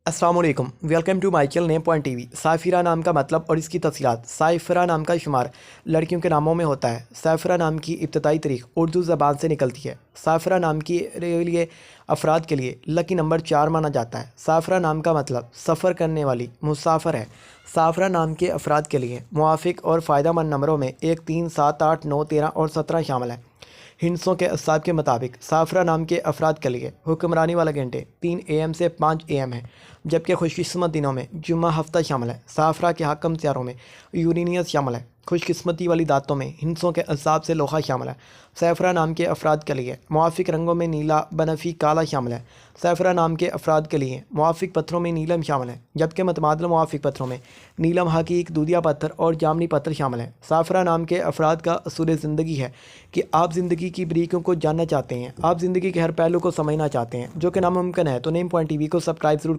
अस्सलाम वालेकुम, welcome to my channel name point TV. Saifira नाम का मतलब और इसकी तफसीलात। साइफिरा नाम का शुमार लड़कियों के नामों में होता है। साइफिरा नाम की इब्तदाई तारीख उर्दू ज़बान से निकलती है। साइफिरा नाम के लिए अफराद के लिए लकी नंबर 4 माना जाता है। साइफिरा नाम का मतलब सफ़र करने वाली, मुसाफिर है। साइफिरा नाम के अफराद के लिए मुआफ़िक और फ़ायदेमंद नंबरों में 1, 3, 7, 8, 9, 13 और 17 शामिल है। हिंसों के असाब के मुताबिक साफरा नाम के अफराद के लिए हुक्मरानी वाले घंटे 3 AM से 5 AM है, जबकि खुशकिस्मत दिनों में जुम्मा हफ्ता शामिल है। साफरा के हाकम सियारों में यूरेनियस शामिल है। खुशकिस्मती वाली दातों में हिंसों के असाब से लोहा शामिल है। सैफरा नाम के अफराद के लिए मुआफ़िक रंगों में नीला, बनफी, काला शामिल है। सैफरा नाम के अफराद के लिए मुआफ़िक पत्थरों में नीलम शामिल है, जबकि मतमादल मुआफ़िक पत्थरों में नीलम, हकीक, दूधिया पत्थर और जामनी पत्थर शामिल है। साफरा नाम के अफराद का असूल ज़िंदगी है कि आप ज़िंदगी की बारीकियों को जानना चाहते हैं, आप ज़िंदगी के हर पहलू को समझना चाहते हैं, जो कि नामुमकिन है। तो नेम पॉइंट टीवी को सब्सक्राइब ज़रूर